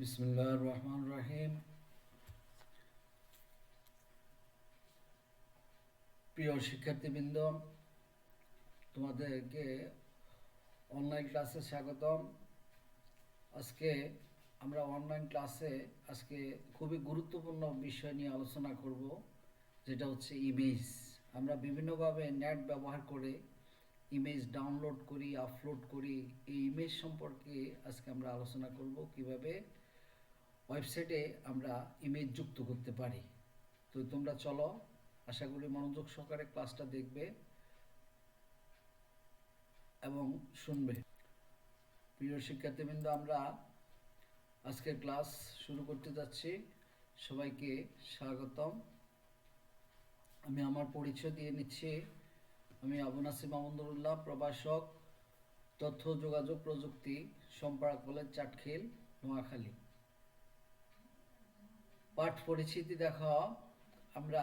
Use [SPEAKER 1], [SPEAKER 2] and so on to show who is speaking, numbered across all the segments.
[SPEAKER 1] বিসমিল্লাহির রহমানির রহিম। প্রিয় শিক্ষার্থীবৃন্দ, তোমাদেরকে অনলাইন ক্লাসে স্বাগতম। আজকে আমরা অনলাইন ক্লাসে খুবই গুরুত্বপূর্ণ বিষয় নিয়ে আলোচনা করব, যেটা হচ্ছে ইমেজ। আমরা বিভিন্নভাবে নেট ব্যবহার করে ইমেজ ডাউনলোড করি, আপলোড করি। এই ইমেজ সম্পর্কে আজকে আমরা আলোচনা করব, কিভাবে ওয়েবসাইটে আমরা ইমেজ যুক্ত করতে পারি। তো তোমরা চলো, আশা করি মনোযোগ সহকারে ক্লাসটা দেখবে এবং শুনবে। প্রিয় শিক্ষার্থীবৃন্দ, আমরা আজকের ক্লাস শুরু করতে যাচ্ছি। সবাইকে স্বাগতম। আমি আমার পরিচয় দিয়ে নিচ্ছি। আমি আবু নাসিম মামুনুল্লাহ, প্রভাষক, তথ্য যোগাযোগ প্রযুক্তি, সম্পাড়া কলেজ, চাটখিল, নোয়াখালী। পাঠ পরিচিতি দেখো, আমরা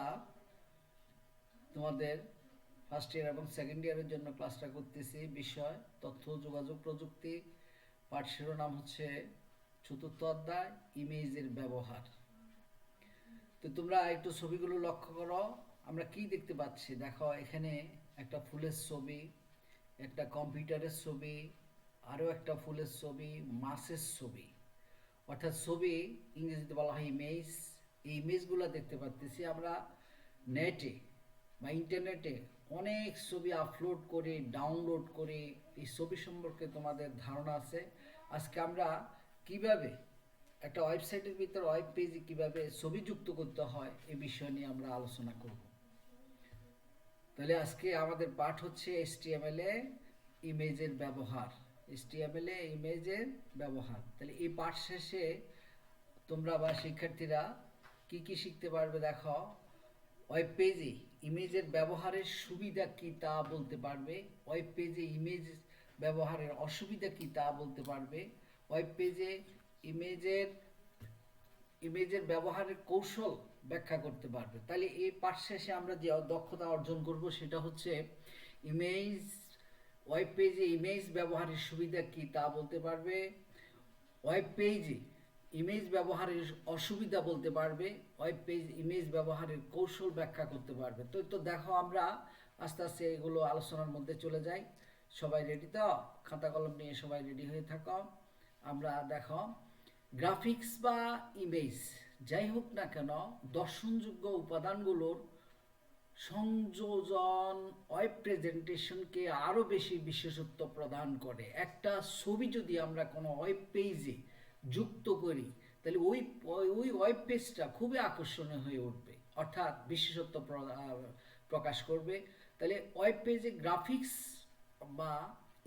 [SPEAKER 1] তোমাদের ফার্স্ট ইয়ার এবং সেকেন্ড ইয়ারের জন্য ক্লাসটা করতেছি। বিষয় তথ্য যোগাযোগ প্রযুক্তি। পাঠ শিরোনাম হচ্ছে চতুর্থ অধ্যায়, ইমেজের ব্যবহার। তো তোমরা একটু ছবিগুলো লক্ষ্য করো, আমরা কি দেখতে পাচ্ছি দেখো। এখানে একটা ফুলের ছবি, একটা কম্পিউটারের ছবি, আরও একটা ফুলের ছবি, মাছের ছবি। অর্থাৎ ছবি ইংরেজিতে বলা হয় ইমেজ। এই ইমেজগুলো দেখতে পাচ্ছি আমরা নেটে বা ইন্টারনেটে। অনেক ছবি আপলোড করে, ডাউনলোড করে এই ছবি সম্পর্কে তোমাদের ধারণা আছে। আজকে আমরা কিভাবে একটা ওয়েবসাইটের ভিতর ওয়েব পেজে কিভাবে ছবি যুক্ত করতে হয় এই বিষয় নিয়ে আমরা আলোচনা করব। তাহলে আজকে আমাদের পাঠ হচ্ছে HTML এ ইমেজের ব্যবহার। HTML এ ইমেজের ব্যবহার। তাহলে এই পাঠ শেষে তোমরা বা শিক্ষার্থীরা কি কি শিখতে পারবে দেখো। ওয়েব পেজে ইমেজের ব্যবহারের সুবিধা কী তা বলতে পারবে। ওয়েব পেজে ইমেজ ব্যবহারের অসুবিধা কী তা বলতে পারবে। ওয়েব পেজে ইমেজের ব্যবহারের কৌশল ব্যাখ্যা করতে পারবে। তাহলে এই পাঠ শেষে আমরা যে দক্ষতা অর্জন করব সেটা হচ্ছে ইমেজ ওয়েব পেজে ইমেজ ব্যবহারের সুবিধা কী তা বলতে পারবে। ওয়েব পেজে ইমেজ ব্যবহারের অসুবিধা বলতে পারবে। ওয়েব পেজ ইমেজ ব্যবহারের কৌশল ব্যাখ্যা করতে পারবে। তো দেখো, আমরা আস্তে আস্তে এগুলো আলোচনার মধ্যে চলে যাই। সবাই রেডি তো? খাতা কলম নিয়ে সবাই রেডি হয়ে থাকো। আমরা দেখো, গ্রাফিক্স বা ইমেজ যাই হোক না কেন, দর্শনযোগ্য উপাদানগুলোর সংযোজন ওয়েব প্রেজেন্টেশনকে আরও বেশি বিশেষত্ব প্রদান করে। একটা ছবি যদি আমরা কোনো ওয়েব পেজে যুক্ত করি, তাহলে ওই ওই ওয়েব পেজটা খুবই আকর্ষণীয় হয়ে উঠবে, অর্থাৎ বিশেষত্ব প্রকাশ করবে। তাহলে ওয়েব পেজে গ্রাফিক্স বা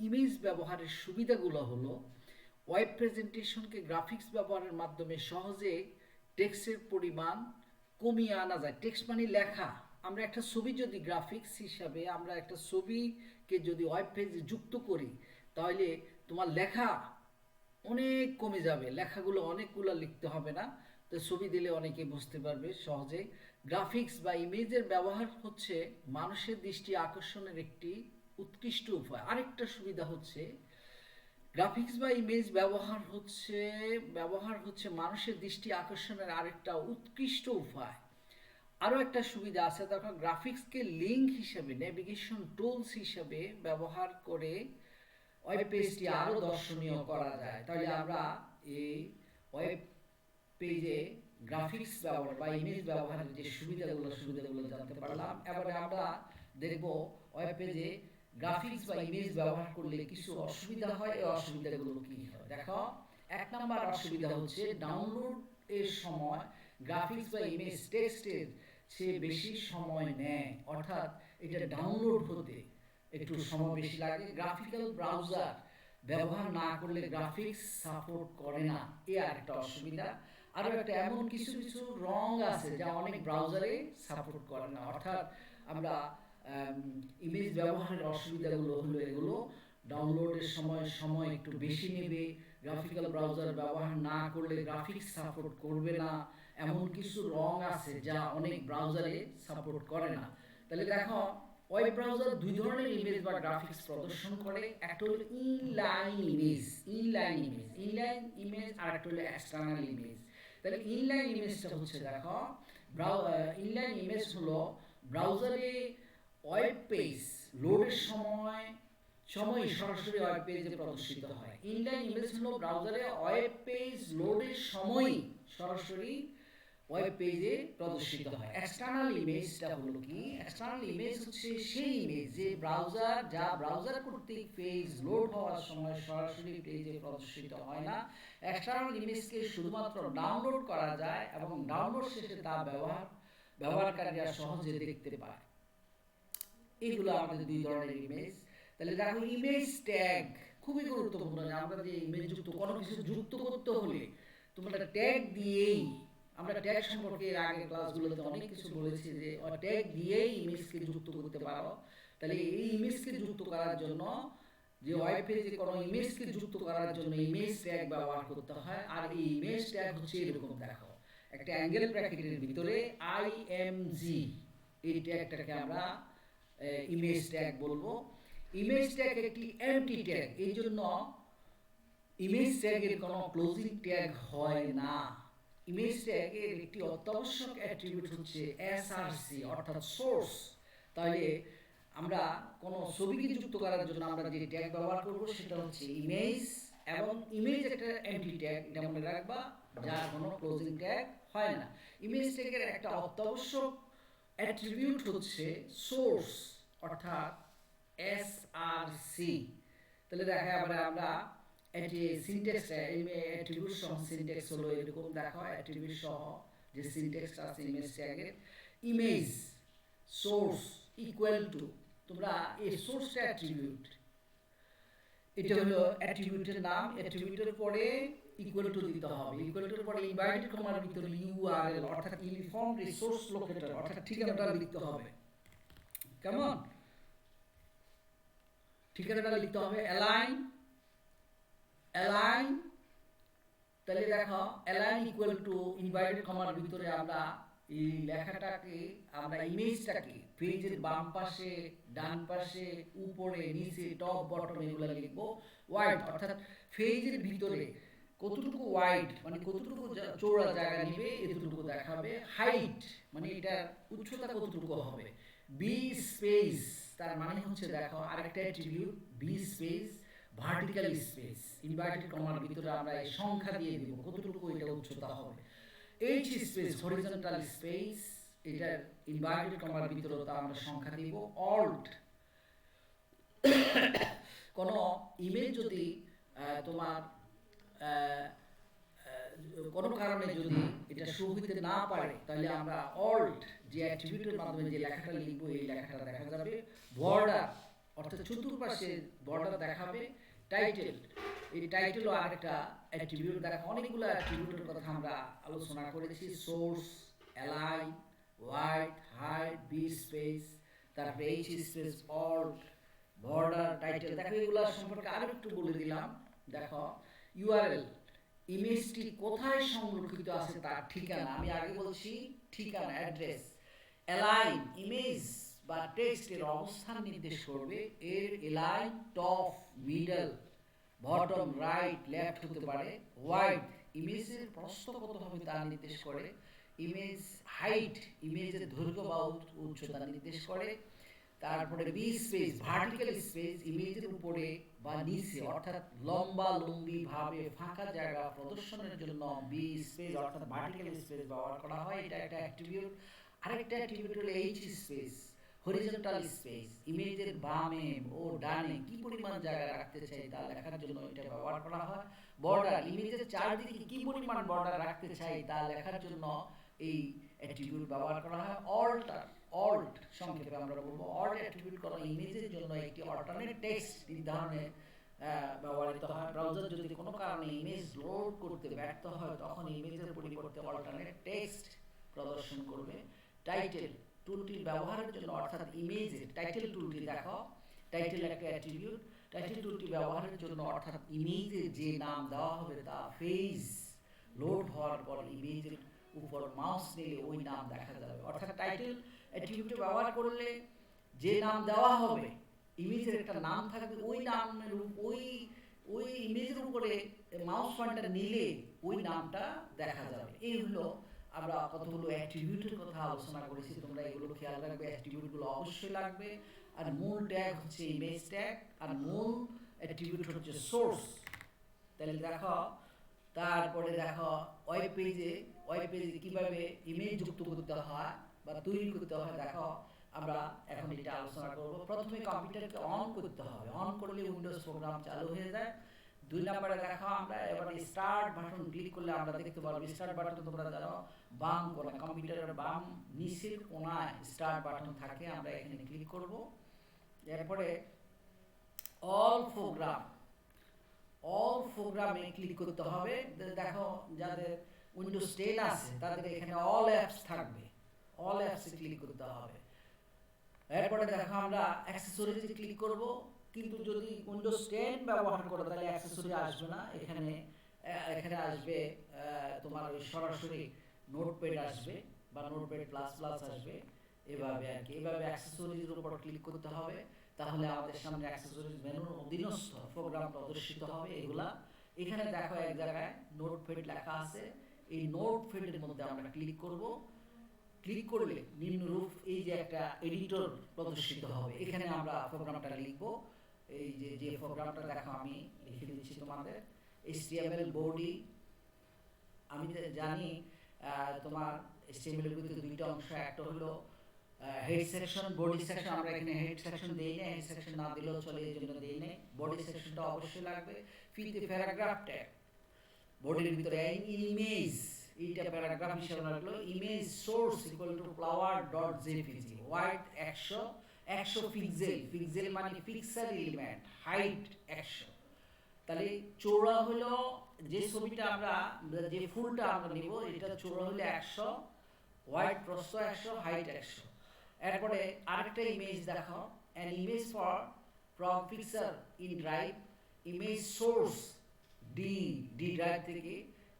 [SPEAKER 1] ইমেজ ব্যবহারের সুবিধাগুলো হলো, ওয়েব প্রেজেন্টেশনকে গ্রাফিক্স ব্যবহারের মাধ্যমে সহজে টেক্সটের পরিমাণ কমিয়ে আনা যায়। টেক্সট মানে লেখা। আমরা একটা ছবি যদি গ্রাফিক্স হিসাবে আমরা একটা ছবিকে যদি ওয়েব পেজে যুক্ত করি, তাহলে তোমার লেখা অনেক কমে যাবে। লেখাগুলো অনেকগুলো লিখতে হবে না, তো ছবি দিলে অনেকে বুঝতে পারবে সহজে। গ্রাফিক্স বা ইমেজের ব্যবহার হচ্ছে মানুষের দৃষ্টি আকর্ষণের একটি উৎকৃষ্ট উপায়। আরেকটা সুবিধা হচ্ছে, গ্রাফিক্স বা ইমেজ ব্যবহার হচ্ছে মানুষের দৃষ্টি আকর্ষণের আরেকটা উৎকৃষ্ট উপায়। আরও একটা সুবিধা আছে, তখন গ্রাফিক্সকে লিঙ্ক হিসেবে, নেভিগেশন টুলস হিসেবে ব্যবহার করে ওয়েব পেজটি আরও দর্শনীয় করা যায়। তাহলে আমরা এই ওয়েব পেজে গ্রাফিক্স ব্যবহার বা ইমেজ ব্যবহারের যে সুবিধাগুলো জানতে পারলাম। এবারে আমরা দেখব ওয়েব পেজে গ্রাফিক্স বা ইমেজ ব্যবহার করলে কিছু অসুবিধা হয়। এই অসুবিধাগুলো কি হয় দেখো। এক নম্বর অসুবিধা হচ্ছে, ডাউনলোড এর সময় গ্রাফিক্স বা ইমেজ টেক্সটের চেয়ে বেশি সময় নেয়, অর্থাৎ এটা ডাউনলোড হতে একটু সময় বেশি লাগে। গ্রাফিক্যাল ব্রাউজার ব্যবহার না করলে গ্রাফিক্স সাপোর্ট করে না, এ আরেকটা অসুবিধা। আরও একটা, এমন কিছু কিছু রং আছে যা অনেক ব্রাউজারে সাপোর্ট করে না। অর্থাৎ আমরা ইমেজ ব্যবহারের অসুবিধাগুলো হলো এগুলো, ডাউনলোডের সময় একটু বেশি নেবে, গ্রাফিক্যাল ব্রাউজার ব্যবহার না করলে গ্রাফিক্স সাপোর্ট করবে না, এমন কিছু রং আছে যা অনেক ব্রাউজারে সাপোর্ট করে না। তাহলে দেখো, ওয়েব ব্রাউজার দুই ধরনের ইমেজ বা গ্রাফিক্স প্রদর্শন করে, একটা হলো ইনলাইন ইমেজ আর একটা হলো এক্সটার্নাল ইমেজ। তাহলে ইনলাইন ইমেজটা হচ্ছে দেখো, ইনলাইন ইমেজ হলো ব্রাউজারে ওয়েব পেজ লোডের সময় সরাসরি ওয়েব পেজে প্রদর্শিত হয়। ইনলাইন ইমেজ হলো ব্রাউজারে ওয়েব পেজ লোডের সময় সরাসরি ওয়েব পেজে প্রদর্শিত হয়। এক্সটার্নাল ইমেজটা হলো কি? এক্সটার্নাল ইমেজ হচ্ছে সেই ইমেজ যে ব্রাউজার কর্তৃক পেজ লোড হওয়ার সময় সরাসরি পেজে প্রদর্শিত হয় না। এক্সটার্নাল ইমেজকে শুধুমাত্র ডাউনলোড করা যায় এবং ডাউনলোড শেষে তা ব্যবহারকারীরা সহজে দেখতে পায়। এইগুলো আমাদের দুই ধরনের ইমেজ। তাহলে দেখো, ইমেজ ট্যাগ খুবই গুরুত্বপূর্ণ। আমরা যে ইমেজ যুক্ত কোনো কিছু যুক্ত করতে হলে তোমরা ট্যাগ দিয়েই, আমরা ট্যাগ সম্পর্কে এর আগে ক্লাসগুলোতে অনেক কিছু বলেছি যে ট্যাগ দিয়েই ইমেজকে যুক্ত করতে পারো। তাহলে এই ইমেজকে যুক্ত করার জন্য যে ওয়েব পেজে কোনো ইমেজকে যুক্ত করার জন্য ইমেজ ট্যাগ ব্যবহার করতে হয়। আর এই ইমেজ ট্যাগ হচ্ছে এরকম, দেখো একটা অ্যাঙ্গেল ব্র্যাকেটের ভিতরে IMG, এই ট্যাগটাকে আমরা ইমেজ ট্যাগ বলবো। ইমেজ ট্যাগ একটি এমটি ট্যাগ, এই জন্য ইমেজ ট্যাগের কোনো ক্লোজিং ট্যাগ হয় না। ইমেজ ট্যাগের একটি অত্যাবশ্যক অ্যাট্রিবিউট হচ্ছে SRC অর্থাৎ সোর্স। তাহলে আমরা কোনো ছবিকে যুক্ত করার জন্য আমরা যে ট্যাগ ব্যবহার করব সেটা হচ্ছে ইমেজ, এবং ইমেজ একটা এমটি ট্যাগ, এটা মনে রাখবা, যার কোনো ক্লোজিং ট্যাগ হয় না। ইমেজ ট্যাগের একটা অত্যাবশ্যক অ্যাট্রিবিউট হচ্ছে সোর্স অর্থাৎ SRC। তাহলে দেখা আবার আমরা এটি সিনট্যাক্স অ্যাট্রিবিউট সহ সিনট্যাক্স হলো এরকম, দেখো অ্যাট্রিবিউট সহ যে সিনট্যাক্সটা আছে ইমেজ ট্যাগের, ইমেজ সোর্স ইকুয়াল টু, তোমরা এই সোর্সটা অ্যাট্রিবিউট, এটা হলো অ্যাট্রিবিউটের নাম, অ্যাট্রিবিউটের পরে ইকুয়াল টু দিতে হবে, ইকুয়াল টুর পরে ইনভার্টেড কমার ভিতরে URL অর্থাৎ ইউনিফর্ম রিসোর্স লোকেটর অর্থাৎ ঠিকানাটা লিখতে হবে। কেমন? ঠিকানাটা লিখতে হবে। অ্যালাইন, তাহলে দেখো অ্যালাইন ইকুয়াল টু ইনভার্টেড কমার ভিতরে আমরা এই লেখাটাকে, আমরা ইমেজটাকে পেজের বাম পাশে, ডান পাশে, উপরে, নিচে, টপ, বটম এগুলো লিখবো। ওয়াইড অর্থাৎ পেজের ভিতরে কতটুকু ওয়াইড মানে কতটুকু চৌড়া জায়গা নেবে এতটুকু দেখাবে। হাইট মানে এটা উচ্চতা কতটুকু হবে। বি স্পেস, তার মানে হচ্ছে দেখো আরেকটা attribute B space, vertical space, inverted কমার ভিতরে আমরা এই সংখ্যা দিয়ে দিব কতটুকু এটা উচ্চতা হবে। এইচ স্পেস, হরিজন্টাল স্পেস, এটার ইনভার্টেড কমার ভিতরে তা আমরা সংখ্যা দিব। অল্ট, কোন ইমেজ যদি তোমার কোনো কারণে যদি এটা শো হইতে না পারে তাহলে আমরা অল্ট যে অ্যাট্রিবিউটের মাধ্যমে যে লেখাটা লিখবো এই লেখাটা দেখা যাবে। বর্ডার অর্থাৎ চতুর্পাশে বর্ডার দেখাবে। টাইটেল, এই টাইটেলও আরেকটা অ্যাট্রিবিউট, দেখো অনেকগুলো অ্যাট্রিবিউটের কথা আমরা আলোচনা করেছি। Source, align, width, height, B space, তারপরে H space, alt, border, title, দেখো এগুলো সম্পর্কে আরো একটু বলে দিলাম। দেখো ইউআরএল, ইমেজটি কোথায় সংরক্ষিত আছে তার ঠিকানা, আমি আগে বলছি ঠিকানা, অ্যাড্রেস। অ্যালাইন, ইমেজ বা টেক্সটের অবস্থান নির্দেশ করবে। এর align top, middle, bottom, right, left হতে পারে। ওয়াইড, ইমেজের প্রস্থ কত হবে তা নির্দেশ করে। ইমেজ হাইট, ইমেজের দৈর্ঘ্য বা উচ্চতা নির্দেশ করে। তারপরে বি স্পেস, ভার্টিক্যাল স্পেস, ইমেজের উপরে বা নিচে অর্থাৎ লম্বা লম্বি ভাবে ফাঁকা জায়গা প্রদর্শনের জন্য বি স্পেস অর্থাৎ ভার্টিক্যাল স্পেস ব্যবহার করা হয়, এটা একটা অ্যাট্রিবিউট। আরেকটা অ্যাট্রিবিউট হলো এইচ স্পেস, হরিজন্টাল স্পেস, ইমেজের বামে ও ডানে কি পরিমাণ জায়গা রাখতে চাই তা লেখার জন্য এটা ব্যবহার করা হয়। বর্ডার, ইমেজের চারদিকে কি পরিমাণ বর্ডার রাখতে চাই তা লেখার জন্য এই অ্যাট্রিবিউট ব্যবহার করা হয়। অল্ট সংক্ষেপে আমরা বলবো, অল্ট অ্যাট্রিবিউট করা ইমেজের জন্য একটি অল্টারনেট টেক্সট নির্ধারণে ব্যবহৃত হয়। ব্রাউজার যদি কোনো কারণে ইমেজ লোড করতে ব্যর্থ হয় তখন ইমেজের পরিবর্তে অল্টারনেট টেক্সট প্রদর্শন করবে। টাইটেল, টুলটির ব্যবহারের জন্য অর্থাৎ ইমেজের টাইটেল টুলটি, দেখো টাইটেল একটা অ্যাট্রিবিউট, টাইটেল টুলটি ব্যবহারের জন্য অর্থাৎ ইমেজের যে নাম দেওয়া হবে তা পেজ লোড হওয়ার পর ইমেজের উপর মাউস নিলে ওই নাম দেখা যাবে। অর্থাৎ টাইটেল অ্যাট্রিবিউট ব্যবহার করলে যে নাম দেওয়া হবে, ইমেজের একটা নাম থাকবে, ওই নামের ওই ওই ইমেজের উপরে মাউস পয়েন্টার নিলে ওই নামটা দেখা যাবে। এই হলো আমরা কতগুলো অ্যাট্রিবিউটের কথা আলোচনা করেছি, তোমরা এগুলো খেয়াল রাখবে, অ্যাট্রিবিউটগুলো অবশ্যই লাগবে। আর মূল ট্যাগ হচ্ছে ইমেজ ট্যাগ, আর মূল অ্যাট্রিবিউট হচ্ছে সোর্স। তাহলে দেখো, তারপরে দেখো ওয়েব পেজে কিভাবে ইমেজ যুক্ত করতে হয় বা তৈরি করতে হয়, দেখো আমরা এখন এটা আলোচনা করব। প্রথমে কম্পিউটারকে অন করতে হবে, অন করলে উইন্ডোজ প্রোগ্রাম চালু হয়ে যায়। 2 নম্বরে দেখো আমরা এবারে স্টার্ট বাটন ক্লিক করলে আমরা দেখতে পারবো, স্টার্ট বাটন তোমরা জানো বাম কোণে, কম্পিউটারের বাম নিচের কোণায় স্টার্ট বাটন থাকে, আমরা এখানে ক্লিক করব। এরপরে অল প্রোগ্রামে ক্লিক করতে হবে। দেখো যাদের উইন্ডোজ 10 আছে তাদের এখানে অল অ্যাপস থাকবে, অল অ্যাপসে ক্লিক করতে হবে। এরপরে দেখো আমরা অ্যাক্সেসরিজে ক্লিক করব, কিন্তু যদি উইন্ডোজ 10 ব্যবহার করো তাহলে অ্যাক্সেসরি আসবে না, এখানে আসবে তোমার ওই সরাসরি নোটপ্যাড আসবে বা নোটপ্যাড প্লাস প্লাস আসবে, এভাবে আর কি। এভাবে অ্যাক্সেসরিজের উপর ক্লিক করতে হবে, তাহলে আমাদের সামনে অ্যাক্সেসরিজ মেনুর অধীনস্থ প্রোগ্রাম প্রদর্শিত হবে। এগুলা এখানে দেখো এক জায়গায় নোটপ্যাড লেখা আছে, এই নোটপ্যাডের মধ্যে আমরা ক্লিক করব। ক্লিক করলে নিম্নরূপ এই যে একটা এডিটর প্রদর্শিত হবে, এখানে আমরা প্রোগ্রামটা লিখব। এই যে প্রোগ্রামটা দেখো আমি লিখে দিচ্ছি তোমাদের, HTML বডি। আমি জানি তোমার HTML এর ভিতরে দুইটা অংশ, একটা হলো হেড সেকশন, বডি সেকশন। আমরা এখানে হেড সেকশন দেই না, হেড সেকশন না দিলেও চলে, এই জন্য দেই না। বডি সেকশনটা অবশ্যই লাগবে। ফিতে প্যারাগ্রাফ ট্যাগ, বডির ভিতরে ইমেজ, এইটা প্যারাগ্রাফ হিসেবে লাগলো। Image source equal to flower.jpg, wide 100 pixel মানে পিক্সেল এলিমেন্ট, হাইট 100। তাহলে চৌড়া হলো, যে ছবিটা আমরা যে ফুলটা আমরা নিব এটা চৌড়া হলো 100, ওয়াইড প্রস্থ 100, হাইট 100। এরপরে আরেকটা ইমেজ দেখো, an image from picture in drive, image source D drive থেকে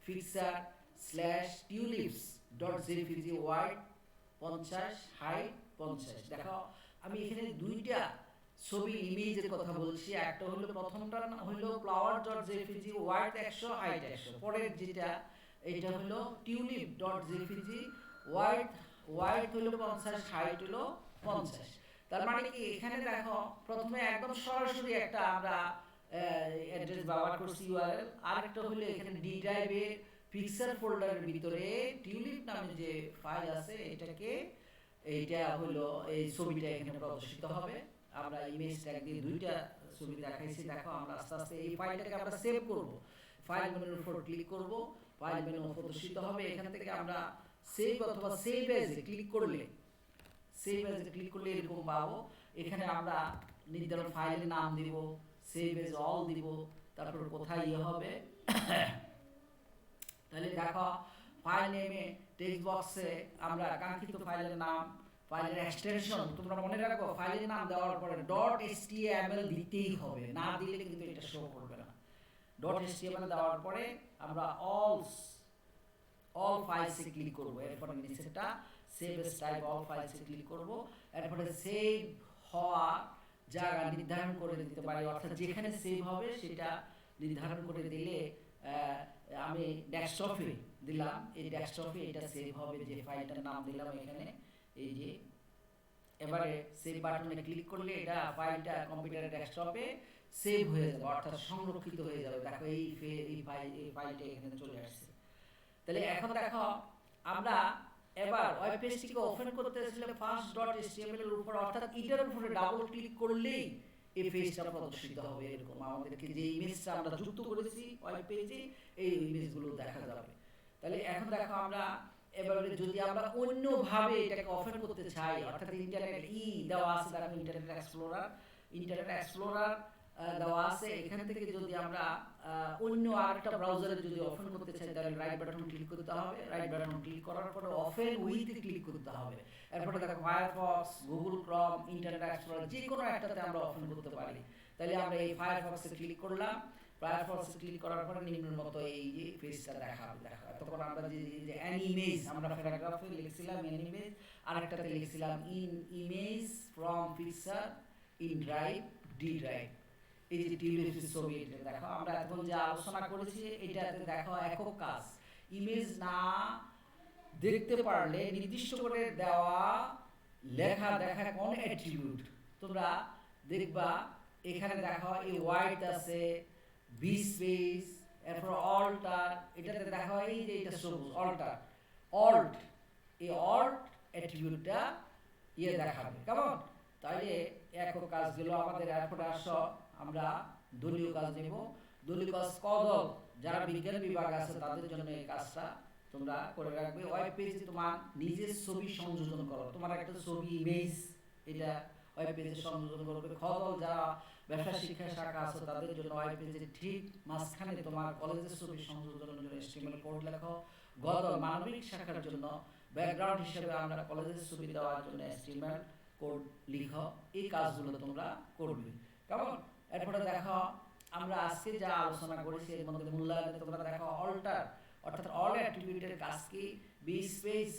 [SPEAKER 1] picture/tulips.jpg, ওয়াইড 50, হাইট 50। দেখো আমি এখানে দুইটা ছবি ইমেজের কথা বলছি, একটা হলো প্রথমটা হলো flower.jpg, ওয়াইড 100, হাইট 100। পরের যেটা এটা হলো tulip.jpg, ওয়াইড হলো 50, হাইট হলো 50। তার মানে কি এখানে দেখো প্রথমে একদম সরাসরি একটা আমরা অ্যাড্রেস ব্যবহার করছি ইউআরএল, আর একটা হলো এখানে ডি ড্রাইভে পিকচার ফোল্ডারের ভিতরে টিউলিপ নামে যে ফাইল আছে, এইটা হলো এই ছবিটা এখানে প্রদর্শিত হবে। আমরা ইমেজ ট্যাগ দিয়ে দুইটা ছবি দেখাইছি। দেখো আমরা আস্তে আস্তে এই ফাইলটাকে আমরা সেভ করব। ফাইল মেনুর উপর ক্লিক করব, ফাইল মেনু প্রদর্শিত হবে। এখান থেকে আমরা সেভ অথবা সেভ এজ ক্লিক করলে এরকম পাবো। এখানে আমরা নির্ধারণ ফাইলের নাম দিব, সেভ এজ অল দিব, তারপর কোথায় হবে। তাহলে দেখো ফাইল নেমে টেক্সট বক্সে আমরা কাঙ্ক্ষিত ফাইলের নাম, ফাইলের এক্সটেনশন, তোমরা মনে রাখো ফাইলের নাম দেওয়ার পরে .html দিতেই হবে, না দিলে কিন্তু এটা শো করবে না। .html দেওয়ার পরে আমরা অল ফাইলসে ক্লিক করব। এরপরে নিচেটা সেভ এজ টাইপ অল ফাইলসে ক্লিক করব। এরপরে সেভ হওয়া জায়গা নির্ধারণ করে দিতে পারি, অর্থাৎ যেখানে সেভ হবে সেটা নির্ধারণ করে দিলে আমি ডেস্কটপে দিলাম, এই ডেস্কটপে এটা সেভ হবে, যে ফাইলটার নাম দিলাম এখানে। এই যে এবারে সেভ বাটনে ক্লিক করলে এটা ফাইলটা কম্পিউটারের ডেস্কটপে সেভ হয়ে যাবে, অর্থাৎ সংরক্ষিত হয়ে যাবে। দেখো এই ফাইলটা এখানে চলে আসছে। তাহলে এখন দেখো আমরা এবার ওয়েব পেজটিকে ওপেন করতে চাইলে first.html এর উপর, অর্থাৎ এটার উপরে ডাবল ক্লিক করলেই এই পেজটা প্রদর্শিত হবে। এরকম আমাদেরকে যে ইমেজটা আমরা যুক্ত করেছি ওয়েব পেজে, এই ইমেজগুলো দেখা যাবে। তাহলে এখন দেখো আমরা এবারে যদি আমরা অন্যভাবে এটাকে ওপেন করতে চাই, অর্থাৎ ইন্টারনেট দেওয়া আছে, দেখো ইন্টারনেট এক্সপ্লোরার দেওয়া আছে। এখান থেকে যদি আমরা অন্য আরেকটা ব্রাউজারে যদি ওপেন করতে চাই তাহলে রাইট বাটন ক্লিক করতে হবে। রাইট বাটন ক্লিক করার পরে ওপেন উইথে ক্লিক করতে হবে। এরপরে দেখো Firefox, Google Chrome, internet explorer, যে কোনো একটাতে আমরা ওপেন করতে পারি। তাহলে আমরা এই ফায়ারফক্সে ক্লিক করলাম।
[SPEAKER 2] প্রায় ফলসে ক্লিক করার পরে নিম্নের মতো এই যে পেজটা দেখাবে। তখন আমরা যে অ্যান ইমেজ আমরা প্যারাগ্রাফে লিখছিলাম অ্যান ইমেজ, আরেকটাতে লিখছিলাম in image from picture in drive D drive. এই যে টিউলিপের ছবি এটা দেখো, আমরা এখন যে আলোচনা করেছি এটাতে দেখো একক কাজ, ইমেজ না দেখতে পারলে নির্দিষ্ট করে দেওয়া লেখা দেখা কোন অ্যাট্রিবিউট তোমরা দেখবা। এখানে দেখো এই হোয়াইট আছে, বি স্পেস, এরপর অল্টার, এটাতে দেখো এই যে এটা সবুজ অল্টার, অল্ট, এই অল্ট অ্যাট্রিবিউটটা দেখাবে কেমন। তাইলে একক কাজগুলো আমাদের এরপরে আসো আমরা দলীয় কাজ নেব। দলীয় কাজ কদল যারা বিজ্ঞান বিভাগ আছে তাদের জন্য এই কাজটা তোমরা করে রাখবে। ওয়েব পেজে তোমার নিজের ছবি সংযোজন করো, তোমার একটা ছবি ইমেজ এটা ওয়েব পেজে সংযোজন করবে। কদল যারা ব্যবসা শিক্ষা শাখা আছে তাদের জন্য ওয়েব পেজে ঠিক মাঝখানে তোমার কলেজের ছবি সংযোজনের জন্য HTML কোড লেখো। গদল মানবিক শাখার জন্য ব্যাকগ্রাউন্ড হিসেবে আমরা কলেজের ছবি দেওয়ার জন্য HTML কোড লিখো। এই কাজগুলো তোমরা করবে কেমন। এরপরে দেখো আমরা আজকে যা আলোচনা করেছি এর মধ্যে মূল্যায়নে তোমরা দেখো অল্টার অর্থাৎ অল অ্যাট্রিবিউটের কাজ কি, বি স্পেস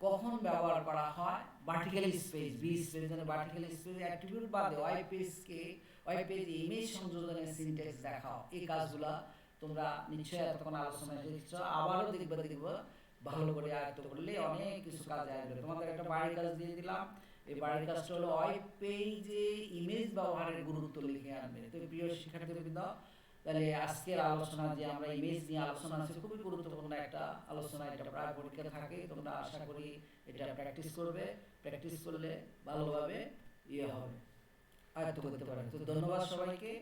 [SPEAKER 2] কখন ব্যবহার করা হয়, ভার্টিক্যাল স্পেস, বি স্পেস মানে ভার্টিক্যাল স্পেস অ্যাট্রিবিউট বাদে ওয়েব পেজকে ওয়েব পেজে ইমেজ সংযোজনের সিনট্যাক্স দেখাও। এই কাজগুলো তোমরা নিশ্চয়ই এতক্ষণ আলোচনা দেখছো, আবারও দেখবে ভালো করে আয়ত্ত করলে অনেক কিছু কাজ আসবে। তোমাদের একটা বাড়ির কাজ দিয়ে দিলাম, এই বাড়ির কাজটা হলো ওয়েব পেজে ইমেজ ব্যবহারের গুরুত্ব লিখে আনবে। তো প্রিয় শিক্ষার্থীবৃন্দ, তাহলে আজকের আলোচনা যে আমরা ইমেজ নিয়ে আলোচনা আছে খুবই গুরুত্বপূর্ণ একটা আলোচনা, এটা প্রায় পরীক্ষা থাকে, তোমরা আশা করি এটা প্র্যাকটিস করবে, প্র্যাকটিস করলে ভালোভাবে হবে, আয়ত্ত করতে পারবে। তো ধন্যবাদ সবাইকে।